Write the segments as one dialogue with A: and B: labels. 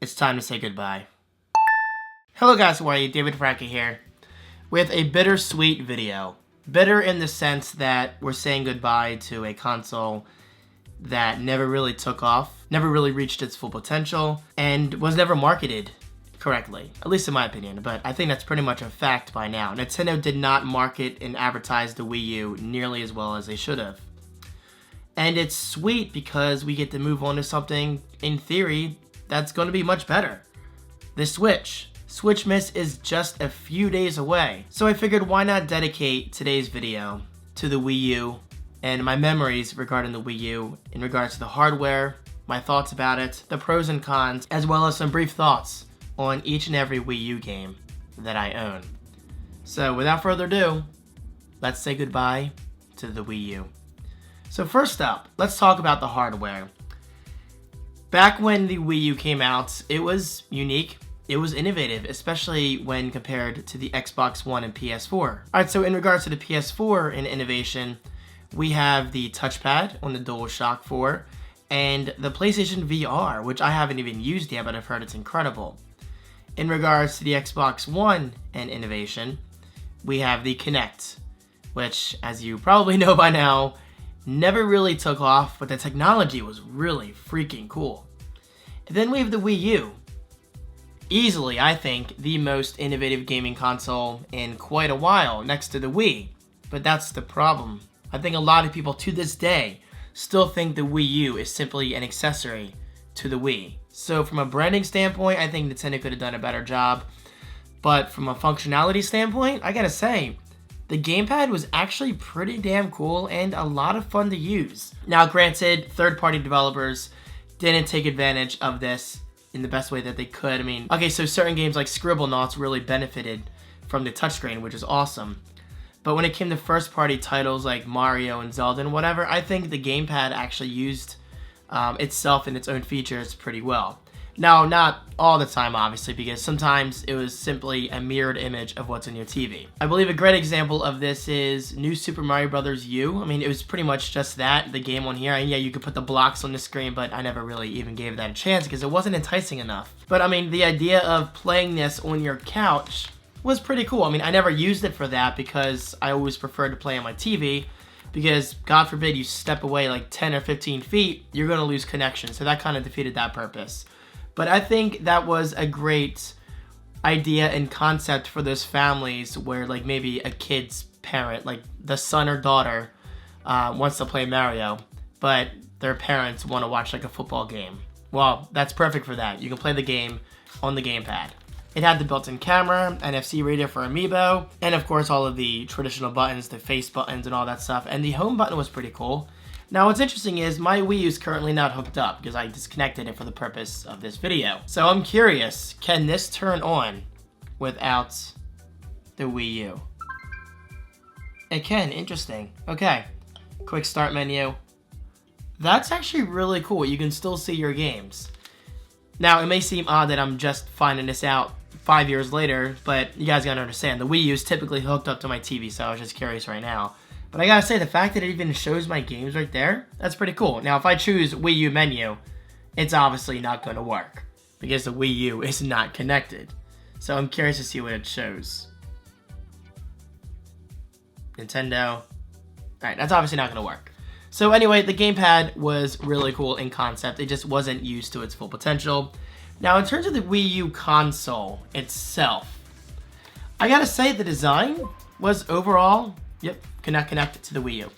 A: it's time to say goodbye. Hello guys, how are you? Franco here with a bittersweet video. Bitter in the sense that we're saying goodbye to a console that never really took off, never really reached its full potential, and was never marketed correctly, at least in my opinion, but I think that's pretty much a fact by now. Nintendo did not market and advertise the Wii U nearly as well as they should have. And it's sweet because we get to move on to something, in theory, that's going to be much better. The Switch. Switchmas is just a few days away. So I figured why not dedicate today's video to the Wii U and my memories regarding the Wii U in regards to the hardware, my thoughts about it, the pros and cons, as well as some brief thoughts on each and every Wii U game that I own. So without further ado, let's say goodbye to the Wii U. So first up, let's talk about the hardware. Back when the Wii U came out, it was unique, it was innovative, especially when compared to the Xbox One and PS4. Alright, so in regards to the PS4 in innovation, we have the touchpad on the DualShock 4, and the PlayStation VR, which I haven't even used yet, but I've heard it's incredible. In regards to the Xbox One and innovation, we have the Kinect, which, as you probably know by now, never really took off, but the technology was really freaking cool. And then we have the Wii U. Easily, I think, the most innovative gaming console in quite a while, next to the Wii. But that's the problem. I think a lot of people to this day still think the Wii U is simply an accessory to the Wii. So from a branding standpoint, I think Nintendo could have done a better job. But from a functionality standpoint, I gotta say, the GamePad was actually pretty damn cool and a lot of fun to use. Now granted, third-party developers didn't take advantage of this in the best way that they could. I mean, okay, so certain games like Scribblenauts really benefited from the touchscreen, which is awesome. But when it came to first-party titles like Mario and Zelda and whatever, I think the GamePad actually used itself and its own features pretty well. Now, not all the time, obviously, because sometimes it was simply a mirrored image of what's on your TV. I believe a great example of this is New Super Mario Bros. U. I mean, it was pretty much just that, the game on here. And yeah, you could put the blocks on the screen, but I never really even gave that a chance because it wasn't enticing enough. But I mean, the idea of playing this on your couch was pretty cool. I mean, I never used it for that because I always preferred to play on my TV. Because, God forbid, you step away like 10 or 15 feet, you're going to lose connection. So that kind of defeated that purpose. But I think that was a great idea and concept for those families where like maybe a kid's parent, like the son or daughter, wants to play Mario, but their parents want to watch like a football game. Well, that's perfect for that. You can play the game on the GamePad. It had the built-in camera, NFC reader for Amiibo, and of course all of the traditional buttons, the face buttons and all that stuff. And the home button was pretty cool. Now what's interesting is my Wii U is currently not hooked up because I disconnected it for the purpose of this video. So I'm curious, can this turn on without the Wii U? It can, interesting. Okay, quick start menu. That's actually really cool. You can still see your games. Now it may seem odd that I'm just finding this out 5 years later, but you guys gotta understand, the Wii U is typically hooked up to my TV, so I was just curious right now. But I gotta say, the fact that it even shows my games right there, that's pretty cool. Now, if I choose Wii U menu, it's obviously not gonna work because the Wii U is not connected. So I'm curious to see what it shows. Nintendo. Alright, that's obviously not gonna work. So anyway, the GamePad was really cool in concept. It just wasn't used to its full potential. Now, in terms of the Wii U console itself, I gotta say the design was overall, yep, cannot connect it to the Wii U.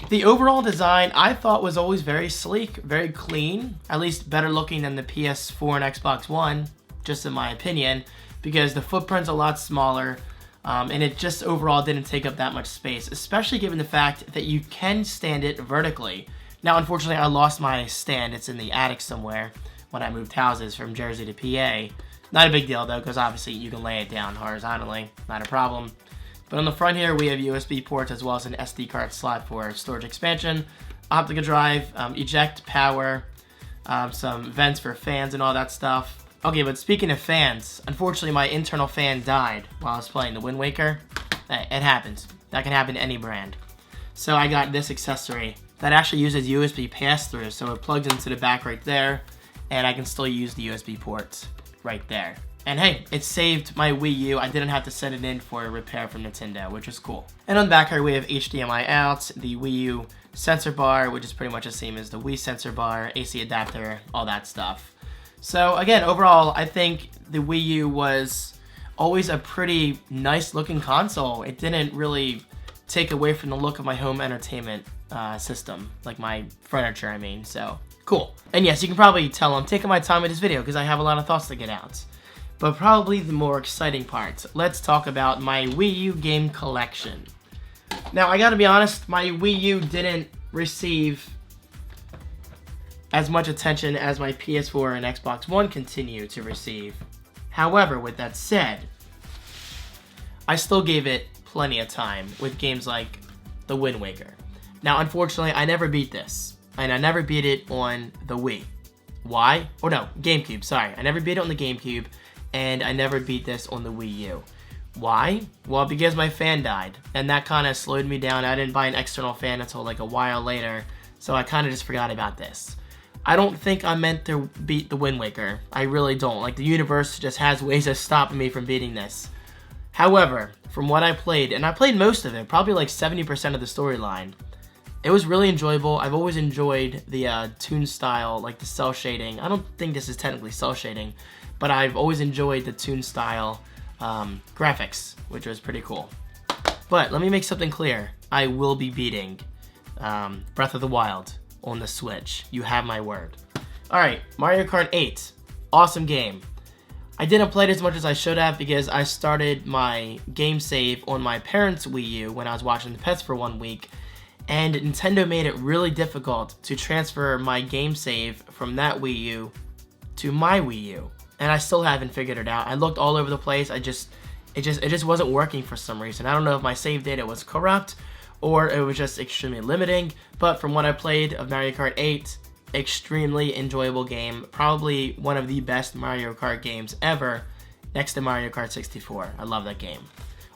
A: The overall design I thought was always very sleek, very clean, at least better looking than the PS4 and Xbox One, just in my opinion, because the footprint's a lot smaller, and it just overall didn't take up that much space, especially given the fact that you can stand it vertically. Now, unfortunately, I lost my stand. It's in the attic somewhere when I moved houses from Jersey to PA. Not a big deal, though, because obviously you can lay it down horizontally, not a problem. But on the front here, we have USB ports as well as an SD card slot for storage expansion, optical drive, eject power, some vents for fans and all that stuff. Okay, but speaking of fans, unfortunately my internal fan died while I was playing the Wind Waker. It happens. That can happen to any brand. So I got this accessory that actually uses USB pass-through, so it plugs into the back right there, and I can still use the USB ports right there. And hey, it saved my Wii U. I didn't have to send it in for a repair from Nintendo, which is cool. And on the back here, we have HDMI out, the Wii U sensor bar, which is pretty much the same as the Wii sensor bar, AC adapter, all that stuff. So again, overall, I think the Wii U was always a pretty nice looking console. It didn't really take away from the look of my home entertainment system, like my furniture, I mean, so cool. And yes, you can probably tell I'm taking my time with this video because I have a lot of thoughts to get out. But probably the more exciting part, let's talk about my Wii U game collection. Now, I gotta be honest, my Wii U didn't receive as much attention as my PS4 and Xbox One continue to receive. However, with that said, I still gave it plenty of time with games like The Wind Waker. Now, unfortunately, I never beat this, and I never beat it on the Wii. Why? Oh no, GameCube, sorry. I never beat it on the GameCube, and I never beat this on the Wii U. Why? Well, because my fan died, and that kind of slowed me down. I didn't buy an external fan until like a while later, so I kind of just forgot about this. I don't think I meant to beat The Wind Waker. I really don't. Like, the universe just has ways of stopping me from beating this. However, from what I played, and I played most of it, probably like 70% of the storyline, it was really enjoyable. I've always enjoyed the toon style, like the cell shading. I don't think this is technically cell shading, but I've always enjoyed the toon style graphics, which was pretty cool. But let me make something clear. I will be beating Breath of the Wild on the Switch. You have my word. Alright, Mario Kart 8. Awesome game. I didn't play it as much as I should have because I started my game save on my parents' Wii U when I was watching the pets for 1 week, and Nintendo made it really difficult to transfer my game save from that Wii U to my Wii U. And I still haven't figured it out. I looked all over the place. It just wasn't working for some reason. I don't know if my save data was corrupt or it was just extremely limiting, but from what I played of Mario Kart 8, extremely enjoyable game. Probably one of the best Mario Kart games ever, next to Mario Kart 64. I love that game.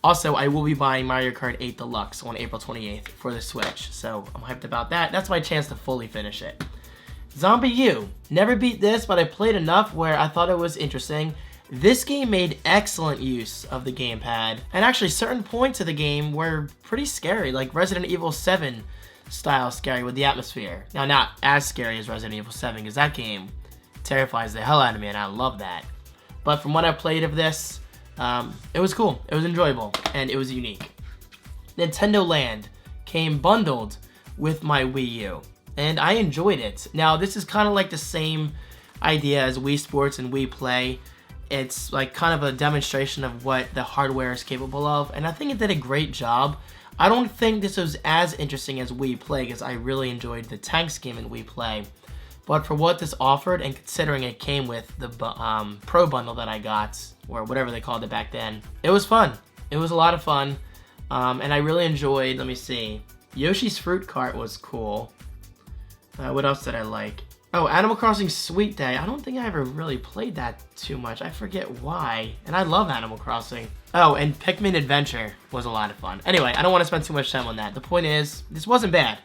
A: Also, I will be buying Mario Kart 8 Deluxe on April 28th for the Switch, so I'm hyped about that. That's my chance to fully finish it. Zombie U. Never beat this, but I played enough where I thought it was interesting. This game made excellent use of the GamePad, and actually certain points of the game were pretty scary, like Resident Evil 7 style scary with the atmosphere. Now, not as scary as Resident Evil 7, because that game terrifies the hell out of me, and I love that. But from what I played of this, it was cool, it was enjoyable, and it was unique. Nintendo Land came bundled with my Wii U, and I enjoyed it. Now, this is kind of like the same idea as Wii Sports and Wii Play. It's like kind of a demonstration of what the hardware is capable of, and I think it did a great job. I don't think this was as interesting as Wii Play because I really enjoyed the tanks game in Wii Play. But for what this offered, and considering it came with the Pro bundle that I got, or whatever they called it back then, it was fun. It was a lot of fun, and I really enjoyed, let me see, Yoshi's Fruit Cart was cool. What else did I like? Oh, Animal Crossing Sweet Day. I don't think I ever really played that too much. I forget why. And I love Animal Crossing. Oh, and Pikmin Adventure was a lot of fun. Anyway, I don't want to spend too much time on that. The point is, this wasn't bad.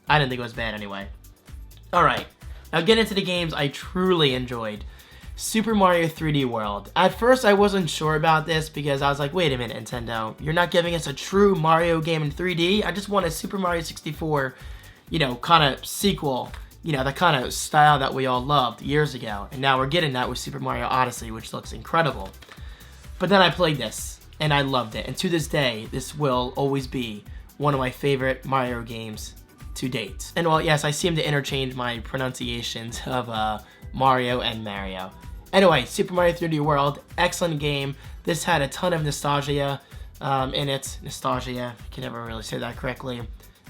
A: I didn't think it was bad anyway. Alright, now get into the games I truly enjoyed. Super Mario 3D World. At first, I wasn't sure about this because I was like, wait a minute, Nintendo. You're not giving us a true Mario game in 3D? I just want a Super Mario 64, you know, kind of sequel. You know, the kind of style that we all loved years ago. And now we're getting that with Super Mario Odyssey, which looks incredible. But then I played this, and I loved it. And to this day, this will always be one of my favorite Mario games to date. And while, yes, I seem to interchange my pronunciations of Mario and Mario. Anyway, Super Mario 3D World, excellent game. This had a ton of nostalgia in it. Nostalgia, I can never really say that correctly.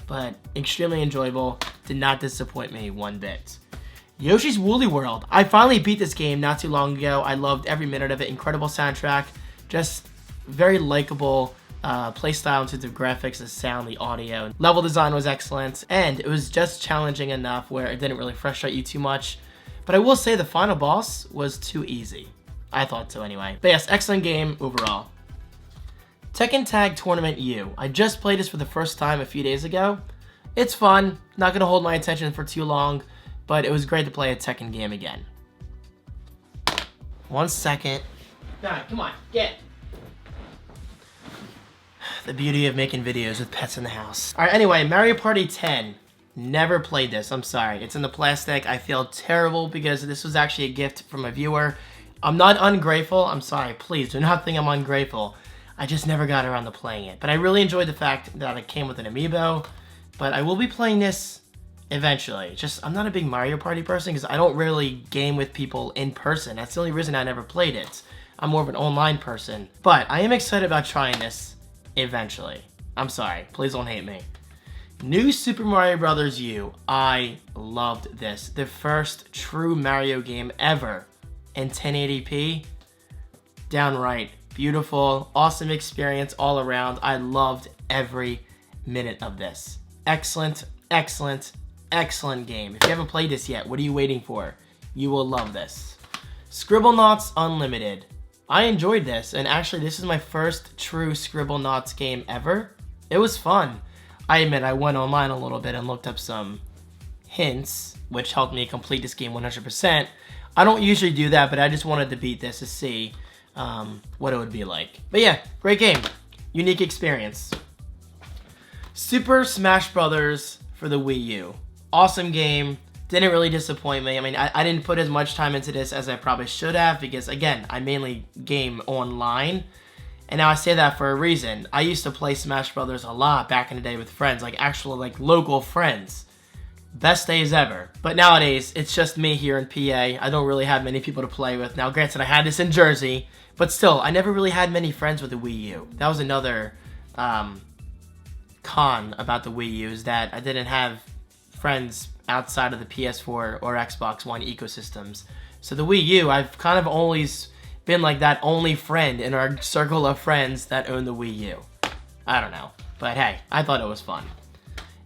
A: But extremely enjoyable, did not disappoint me one bit. Yoshi's Woolly World. I finally beat this game not too long ago. I loved every minute of it. Incredible soundtrack, just very likable playstyle in terms of graphics, the sound, the audio. Level design was excellent, and it was just challenging enough where it didn't really frustrate you too much. But I will say the final boss was too easy. I thought so anyway. But yes, excellent game overall. Tekken Tag Tournament U. I just played this for the first time a few days ago. It's fun, not going to hold my attention for too long, but it was great to play a Tekken game again. 1 second. Nah, come on, get. The beauty of making videos with pets in the house. Alright, anyway, Mario Party 10. Never played this, I'm sorry. It's in the plastic. I feel terrible because this was actually a gift from a viewer. I'm not ungrateful. I'm sorry, please do not think I'm ungrateful. I just never got around to playing it. But I really enjoyed the fact that it came with an amiibo. But I will be playing this eventually. Just, I'm not a big Mario Party person because I don't really game with people in person. That's the only reason I never played it. I'm more of an online person. But I am excited about trying this eventually. I'm sorry. Please don't hate me. New Super Mario Bros. U. I loved this. The first true Mario game ever in 1080p. Downright beautiful. Awesome experience all around. I loved every minute of this. Excellent, excellent, excellent game. If you haven't played this yet, what are you waiting for? You will love this. Scribblenauts Unlimited. I enjoyed this, and actually this is my first true Scribblenauts game ever. It was fun. I admit I went online a little bit and looked up some hints, which helped me complete this game 100%. I don't usually do that, but I just wanted to beat this to see what it would be like. But yeah, great game. Unique experience. Super Smash Bros. For the Wii U. Awesome game. Didn't really disappoint me. I mean, I didn't put as much time into this as I probably should have because, again, I mainly game online. And now I say that for a reason. I used to play Smash Brothers a lot back in the day with friends, like actual like local friends. Best days ever. But nowadays, it's just me here in PA. I don't really have many people to play with. Now, granted, I had this in Jersey, but still, I never really had many friends with the Wii U. That was another con about the Wii U, is that I didn't have friends outside of the PS4 or Xbox One ecosystems. So the Wii U, I've kind of always been like that only friend in our circle of friends that own the Wii U. I don't know, but hey, I thought it was fun.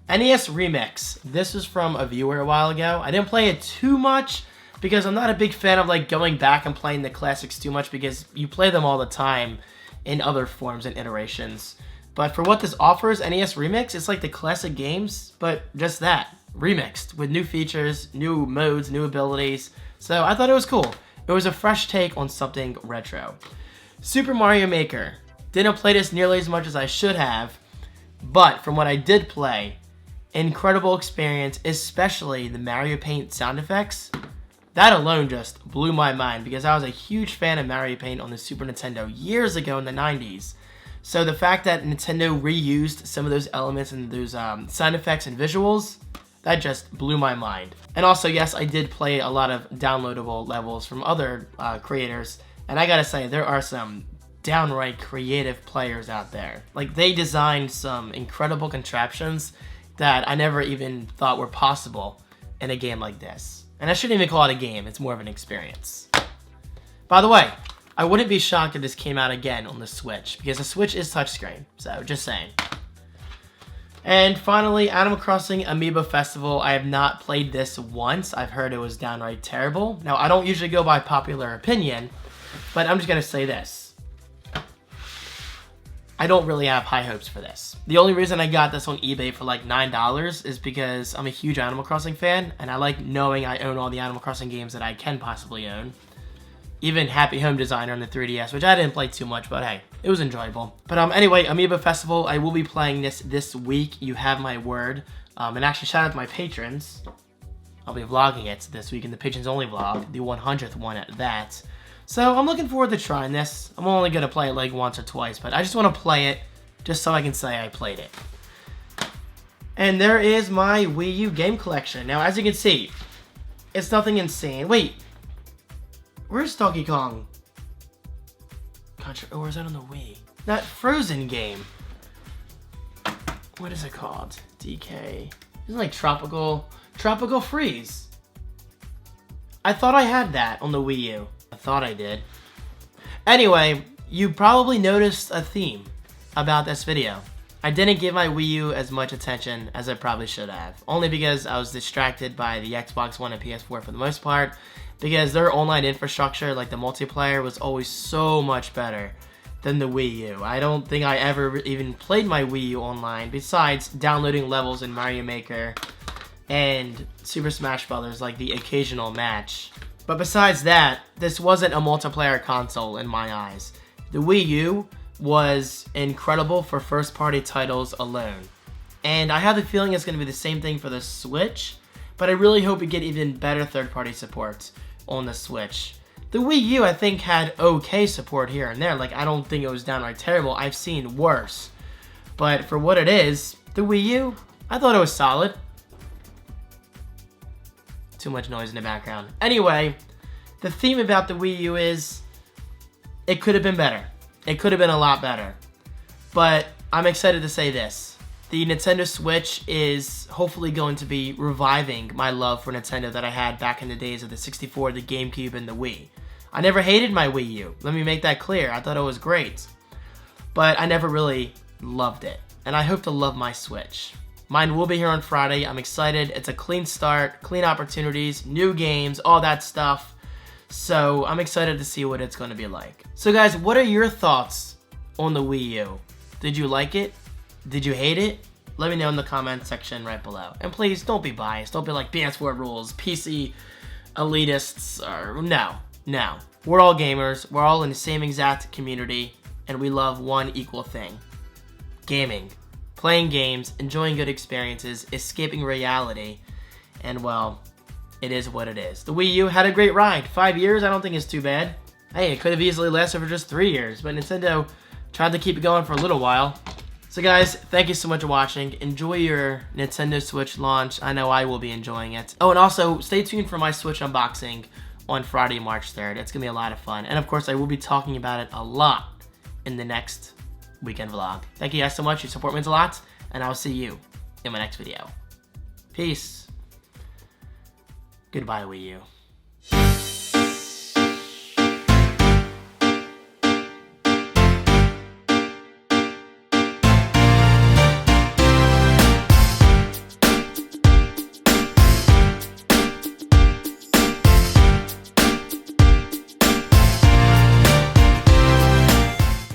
A: NES Remix. This was from a viewer a while ago. I didn't play it too much because I'm not a big fan of like going back and playing the classics too much because you play them all the time in other forms and iterations. But for what this offers, NES Remix, it's like the classic games, but just that, remixed with new features, new modes, new abilities. So I thought it was cool. It was a fresh take on something retro. Super Mario Maker. Didn't play this nearly as much as I should have, but from what I did play, incredible experience, especially the Mario Paint sound effects. That alone just blew my mind because I was a huge fan of Mario Paint on the Super Nintendo years ago in the 90s. So the fact that Nintendo reused some of those elements and those sound effects and visuals, that just blew my mind. And also, yes, I did play a lot of downloadable levels from other creators, and I gotta say, there are some downright creative players out there. Like, they designed some incredible contraptions that I never even thought were possible in a game like this. And I shouldn't even call it a game, it's more of an experience. By the way, I wouldn't be shocked if this came out again on the Switch, because the Switch is touchscreen, so just saying. And finally, Animal Crossing Amiibo Festival. I have not played this once. I've heard it was downright terrible. Now, I don't usually go by popular opinion, but I'm just going to say this. I don't really have high hopes for this. The only reason I got this on eBay for like $9 is because I'm a huge Animal Crossing fan, and I like knowing I own all the Animal Crossing games that I can possibly own. Even Happy Home Designer on the 3DS, which I didn't play too much, but hey, it was enjoyable. But anyway, Amiibo Festival, I will be playing this week. You have my word. And actually, shout out to my patrons. I'll be vlogging it this week in the Patrons Only vlog, the 100th one at that. So I'm looking forward to trying this. I'm only going to play it like once or twice, but I just want to play it just so I can say I played it. And there is my Wii U game collection. Now, as you can see, it's nothing insane. Wait. Where's Donkey Kong? Or is that on the Wii? That Frozen game. What is it called? DK. Isn't it like Tropical Freeze? I thought I had that on the Wii U. I thought I did. Anyway, you probably noticed a theme about this video. I didn't give my Wii U as much attention as I probably should have. Only because I was distracted by the Xbox One and PS4 for the most part. Because their online infrastructure, like the multiplayer, was always so much better than the Wii U. I don't think I ever even played my Wii U online, besides downloading levels in Mario Maker and Super Smash Bros., like the occasional match But besides that, this wasn't a multiplayer console in my eyes. The Wii U was incredible for first-party titles alone. And I have the feeling it's going to be the same thing for the Switch, but I really hope we get even better third-party support on the Switch. The Wii U, I think, had okay support here and there. Like, I don't think it was downright terrible. I've seen worse. But for what it is, the Wii U, I thought it was solid. Too much noise in the background. Anyway, the theme about the Wii U is it could have been better. It could have been a lot better. But I'm excited to say this. The Nintendo Switch is hopefully going to be reviving my love for Nintendo that I had back in the days of the 64, the GameCube, and the Wii. I never hated my Wii U. Let me make that clear. I thought it was great. But I never really loved it. And I hope to love my Switch. Mine will be here on Friday. I'm excited. It's a clean start, clean opportunities, new games, all that stuff. So I'm excited to see what it's going to be like. So guys, what are your thoughts on the Wii U? Did you like it? Did you hate it? Let me know in the comment section right below. And please, don't be biased. Don't be like PS4 rules, PC elitists, or no. We're all gamers. We're all in the same exact community, and we love one equal thing. Gaming. Playing games, enjoying good experiences, escaping reality, and well, it is what it is. The Wii U had a great ride. 5 years, I don't think it's too bad. Hey, it could have easily lasted for just 3 years, but Nintendo tried to keep it going for a little while. So guys, thank you so much for watching. Enjoy your Nintendo Switch launch. I know I will be enjoying it. Oh, and also, stay tuned for my Switch unboxing on Friday, March 3rd. It's going to be a lot of fun. And of course, I will be talking about it a lot in the next weekend vlog. Thank you guys so much. Your support means a lot. And I'll see you in my next video. Peace. Goodbye, Wii U.